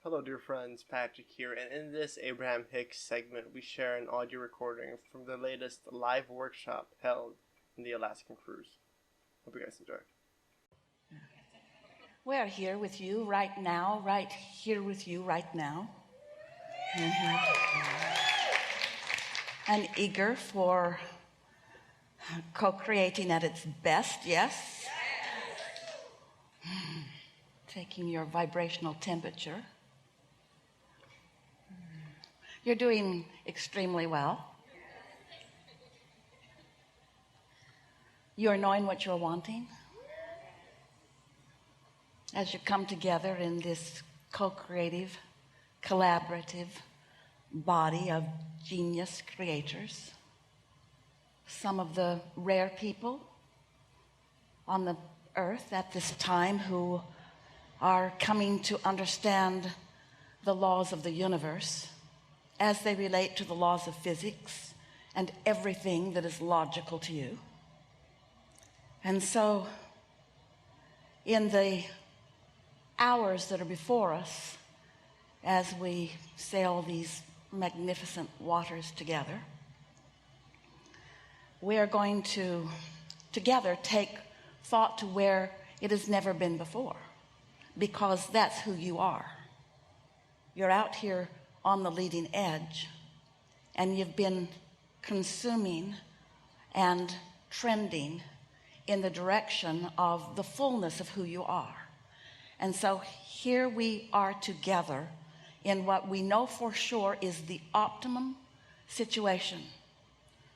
Hello dear friends, Patrick here, and in this Abraham Hicks segment we share an audio recording from the latest live workshop held in the Alaskan Cruise. Hope you guys enjoy. We're here with you right now, right here with you right now. And eager for co-creating at its best, yes? Taking your vibrational temperature. You're doing extremely well. You're knowing what you're wanting. As you come together in this co-creative, collaborative body of genius creators, some of the rare people on the earth at this time who are coming to understand the laws of the universe as they relate to the laws of physics and everything that is logical to you. And so in the hours that are before us as we sail these magnificent waters together, we are going to together take thought to where it has never been before, because that's who you are. You're out here on the leading edge, and you've been consuming and trending in the direction of the fullness of who you are. And so here we are together in what we know for sure is the optimum situation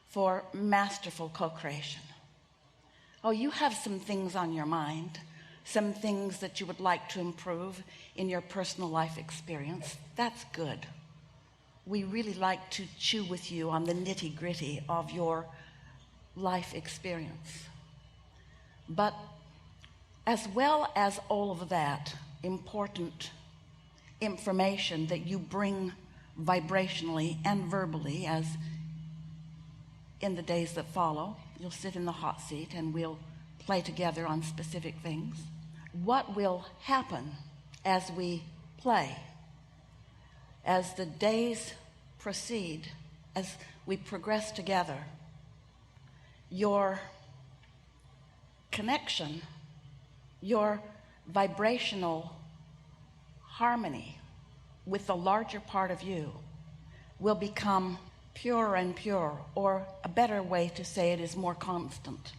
for masterful co-creation. Oh, you have some things on your mind, some things that you would like to improve in your personal life experience. That's good. We really like to chew with you on the nitty-gritty of your life experience. But as well as all of that important information that you bring vibrationally and verbally, as in the days that follow, you'll sit in the hot seat and we'll play together on specific things. What will happen as we play, as the days proceed, as we progress together, your connection, your vibrational harmony with the larger part of you will become purer and purer, or a better way to say it is more constant.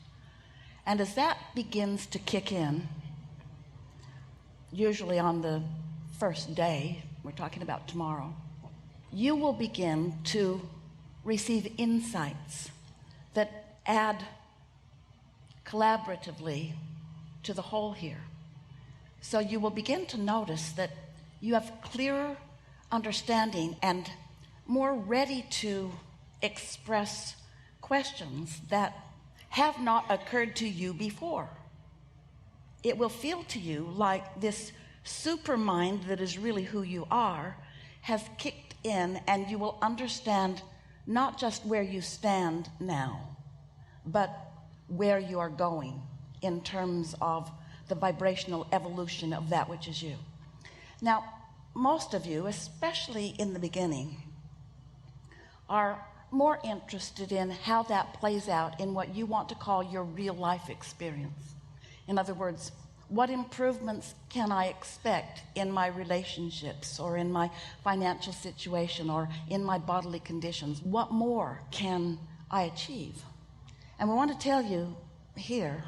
And as that begins to kick in, usually on the first day, we're talking about tomorrow, you will begin to receive insights that add collaboratively to the whole here. So you will begin to notice that you have clearer understanding and more ready to express questions that have not occurred to you before. It will feel to you like this supermind that is really who you are has kicked in, and you will understand not just where you stand now, but where you are going in terms of the vibrational evolution of that which is you. Now, most of you, especially in the beginning, are more interested in how that plays out in what you want to call your real life experience. In other words, what improvements can I expect in my relationships, or in my financial situation, or in my bodily conditions? What more can I achieve? And we want to tell you here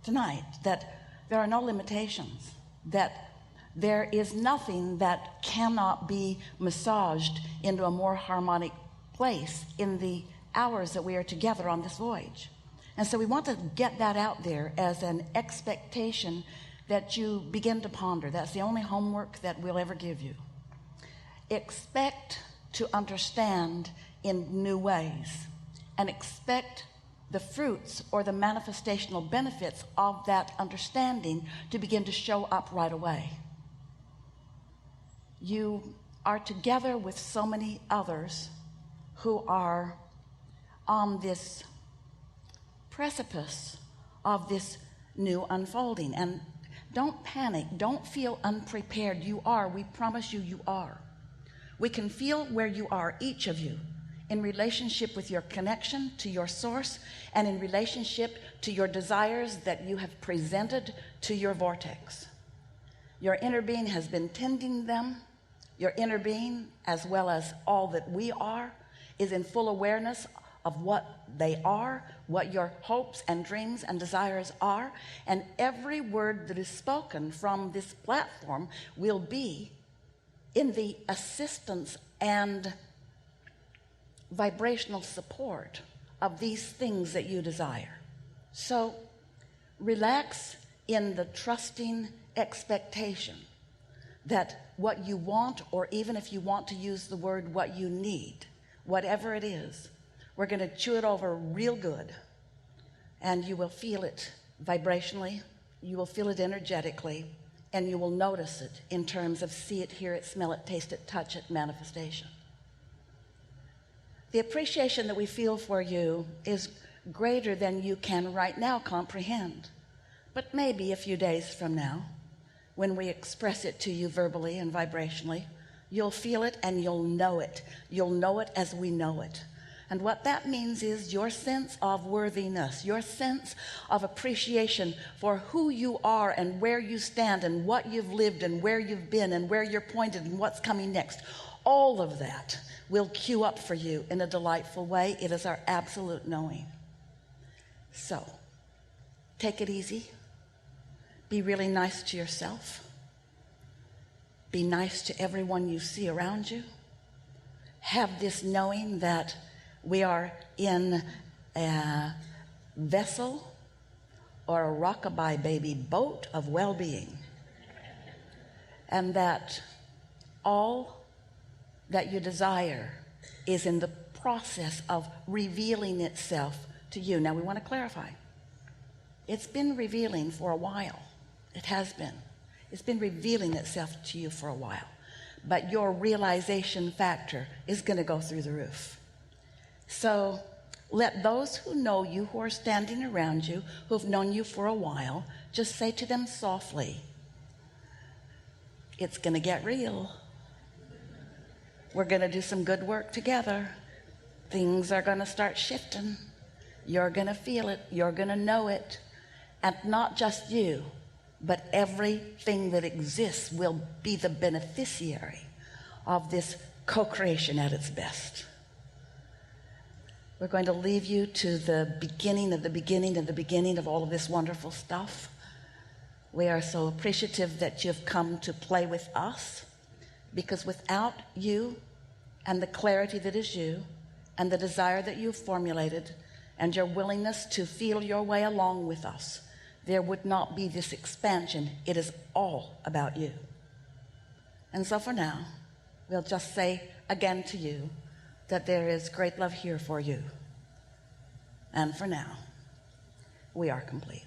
tonight that there are no limitations, that there is nothing that cannot be massaged into a more harmonic place in the hours that we are together on this voyage. And so we want to get that out there as an expectation that you begin to ponder. That's the only homework that we'll ever give you. Expect to understand in new ways, and expect the fruits or the manifestational benefits of that understanding to begin to show up right away. You are together with so many others who are on this precipice of this new unfolding, and Don't panic. Don't feel unprepared. You are. We promise you, you are. We can feel where you are, each of you, in relationship with your connection to your source and in relationship to your desires that you have presented to your vortex. Your inner being has been tending them. Your inner being, as well as all that we are, is in full awareness of what they are, what your hopes and dreams and desires are, and every word that is spoken from this platform will be in the assistance and vibrational support of these things that you desire. So relax in the trusting expectation that what you want, or even if you want to use the word what you need, whatever it is, we're going to chew it over real good, and you will feel it vibrationally, you will feel it energetically, and you will notice it in terms of see it, hear it, smell it, taste it, touch it, manifestation. The appreciation that we feel for you is greater than you can right now comprehend. But maybe a few days from now, when we express it to you verbally and vibrationally, you'll feel it and you'll know it. You'll know it as we know it. And what that means is your sense of worthiness, your sense of appreciation for who you are and where you stand and what you've lived and where you've been and where you're pointed and what's coming next. All of that will queue up for you in a delightful way. It is our absolute knowing. So, take it easy. Be really nice to yourself. Be nice to everyone you see around you. Have this knowing that we are in a vessel or a rockabye baby boat of well-being, and that all that you desire is in the process of revealing itself to you. Now we want to clarify. It's been revealing for a while. It has been. It's been revealing itself to you for a while. But your realization factor is going to go through the roof. So let those who know you, who are standing around you, who have known you for a while, just say to them softly, it's going to get real. We're going to do some good work together. Things are going to start shifting. You're going to feel it. You're going to know it. And not just you, but everything that exists will be the beneficiary of this co-creation at its best. We're going to leave you to the beginning of the beginning of the beginning of all of this wonderful stuff. We are so appreciative that you've come to play with us, because without you and the clarity that is you and the desire that you've formulated and your willingness to feel your way along with us, there would not be this expansion. It is all about you. And so for now, we'll just say again to you that there is great love here for you. And for now, we are complete.